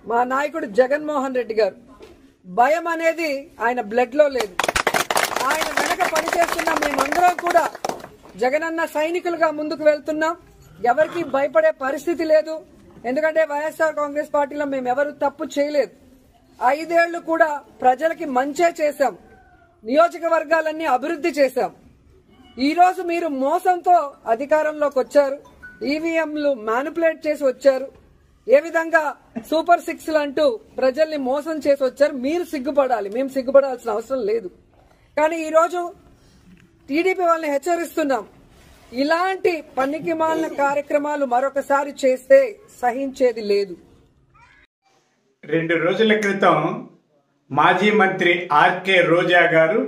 మా నాయకుడు జగన్మోహన్ రెడ్డి గారు. భయం అనేది ఆయన బ్లడ్ లో లేదు. ఆయన వెనక పనిచేస్తున్న మేమందరం కూడా జగనన్న సైనికులుగా ముందుకు వెళ్తున్నాం. ఎవరికి భయపడే పరిస్థితి లేదు. ఎందుకంటే వైఎస్ఆర్ కాంగ్రెస్ పార్టీలో మేము ఎవరు తప్పు చేయలేదు. 5 ఏళ్లు కూడా ప్రజలకి మంచే చేశాం. నియోజకవర్గాలన్నీ అభివృద్ధి చేశాం. ఈ రోజు మీరు మోసంతో అధికారంలోకి వచ్చారు. ఈవీఎంలు మ్యానిపులేట్ చేసి వచ్చారు. ఏ విధంగా సూపర్ 6 అంటూ ప్రజల్ని మోసం చేసి వచ్చారు. మీరు సిగ్గుపడాలి, మేము సిగ్గుపడాల్సిన అవసరం లేదు. కానీ ఈ రోజు టీడీపీ వాళ్ళని హెచ్చరిస్తున్నాం, ఇలాంటి పనికిమాలిన కార్యక్రమాలు మరొకసారి చేస్తే సహించేది లేదు. 2 రోజుల క్రితం మాజీ మంత్రి ఆర్కే రోజా గారు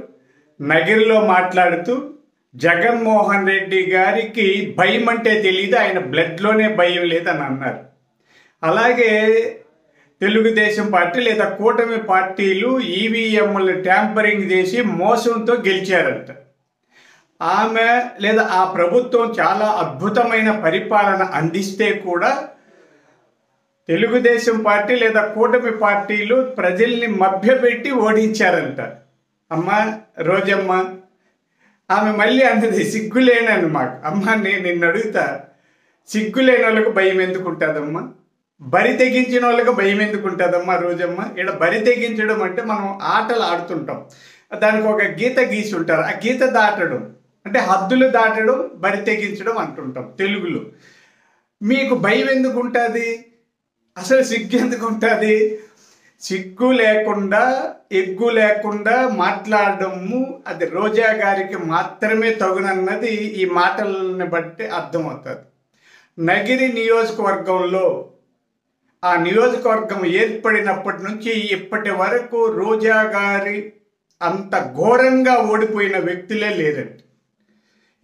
నగిరిలో మాట్లాడుతూ జగన్మోహన్ రెడ్డి గారికి భయం అంటే తెలియదు, ఆయన బ్లడ్లోనే భయం లేదని అన్నారు. అలాగే తెలుగుదేశం పార్టీ లేదా కూటమి పార్టీలు ఈవీఎంలు ట్యాంపరింగ్ చేసి మోసంతో గెలిచారంట. ఆమె లేదా ఆ ప్రభుత్వం చాలా అద్భుతమైన పరిపాలన అందిస్తే కూడా తెలుగుదేశం పార్టీ లేదా కూటమి పార్టీలు ప్రజల్ని మభ్యపెట్టి ఓడించారంట. అమ్మ రోజమ్మ ఆమె మళ్ళీ అన్నది సిగ్గులేనని మాకు. అమ్మ నేను నిన్ను అడుగుతా, సిగ్గులేని వాళ్ళకు భయం ఎందుకు ఉంటుందమ్మా? బరి తెగించిన వాళ్ళకి భయం ఎందుకు ఉంటుందమ్మా రోజమ్మ? ఇక్కడ బరి తెగించడం అంటే మనం ఆటలు ఆడుతుంటాం, దానికి ఒక గీత గీసి ఉంటారు. ఆ గీత దాటడం అంటే హద్దులు దాటడం, బరి తెగించడం అంటుంటాం తెలుగులో. మీకు భయం ఎందుకు ఉంటుంది? అసలు సిగ్గు ఎందుకు ఉంటుంది? సిగ్గు లేకుండా ఎగ్గు లేకుండా మాట్లాడడము అది రోజా గారికి మాత్రమే తగునన్నది ఈ మాటలని బట్టి అర్థమవుతుంది. నగిరి నియోజకవర్గంలో ఆ నియోజకవర్గం ఏర్పడినప్పటి నుంచి ఇప్పటి వరకు రోజా గారి అంత ఘోరంగా ఓడిపోయిన వ్యక్తులే లేరండి.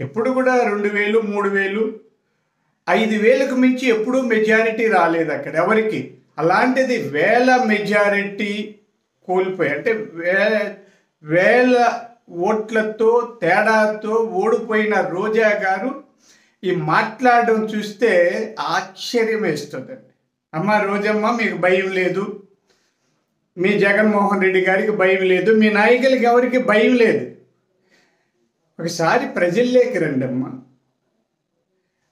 ఎప్పుడు కూడా 2000, 3000, 5000కు మించి ఎప్పుడూ మెజారిటీ రాలేదు అక్కడ ఎవరికి. అలాంటిది వేల మెజారిటీ కోల్పోయి అంటే వేల ఓట్లతో తేడాతో ఓడిపోయిన రోజా గారు ఈ మాట్లాడడం చూస్తే ఆశ్చర్యం వేస్తుందండి. అమ్మ రోజమ్మ మీకు భయం లేదు, మీ జగన్మోహన్ రెడ్డి గారికి భయం లేదు, మీ నాయకులకి ఎవరికి భయం లేదు. ఒకసారి ప్రజల్లోకి రండమ్మ.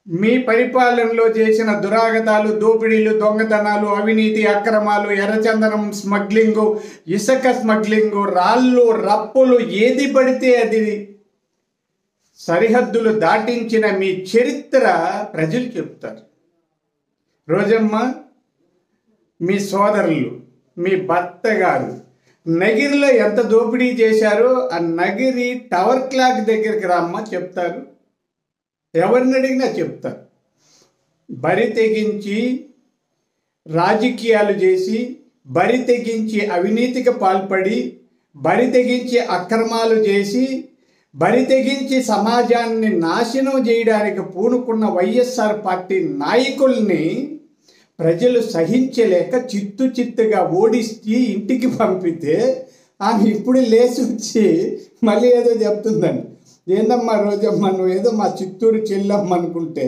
మీ పరిపాలనలో చేసిన దురాగతాలు, దోపిడీలు, దొంగతనాలు, అవినీతి, అక్రమాలు, ఎర్రచందనం స్మగ్లింగు, ఇసుక స్మగ్లింగు, రాళ్ళు రప్పులు, ఏది పడితే అది సరిహద్దులు దాటించిన మీ చరిత్ర ప్రజలు చెప్తారు. రోజమ్మ మీ సోదరులు, మీ భర్త గారు నగిరిలో ఎంత దోపిడీ చేశారో ఆ నగిరి టవర్ క్లాక్ దగ్గరికి రమ్మ చెప్తారు. ఎవరిని అడిగినా చెప్తారు. బరి తెగించి రాజకీయాలు చేసి, బరి తెగించి అవినీతికి పాల్పడి, బరి తెగించి అక్రమాలు చేసి, బరి తెగించి సమాజాన్ని నాశనం చేయడానికి పూనుకున్న వైఎస్ఆర్ పార్టీ నాయకుల్ని ప్రజలు సహించలేక చిత్తుగా ఓడిస్తే ఇంటికి పంపితే ఆమె ఇప్పుడు లేచి వచ్చి మళ్ళీ ఏదో చెప్తుందండి. ఏందమ్మా రోజమ్మా నువ్వు ఏదో మా చిత్తూరు చెల్లమ్మ అనుకుంటే,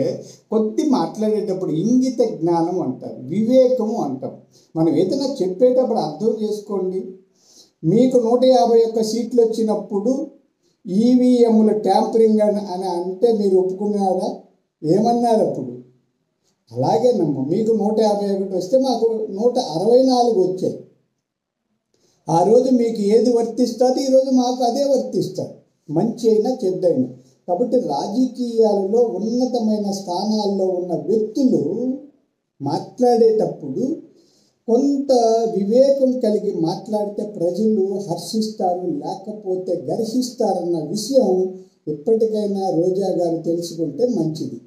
కొద్ది మాట్లాడేటప్పుడు ఇంగిత జ్ఞానం అంటారు, వివేకము అంటాం. మనం ఏదైనా చెప్పేటప్పుడు అర్థం చేసుకోండి. మీకు 151 సీట్లు వచ్చినప్పుడు ఈవీఎంల ట్యాంపరింగ్ అని అంటే మీరు ఒప్పుకున్నారా? ఏమన్నారు అప్పుడు? అలాగేనమ్మా మీకు 151 వస్తే మాకు 164 వచ్చాయి. ఆ రోజు మీకు ఏది వర్తిస్తుంది, ఈరోజు మాకు అదే వర్తిస్తుంది, మంచి అయినా చెడ్డైనా. కాబట్టి రాజకీయాలలో ఉన్నతమైన స్థానాల్లో ఉన్న వ్యక్తులు మాట్లాడేటప్పుడు కొంత వివేకం కలిగి మాట్లాడితే ప్రజలు హర్షిస్తారు, లేకపోతే గర్హిస్తారన్న విషయం ఎప్పటికైనా రోజా గారు తెలుసుకుంటే మంచిది.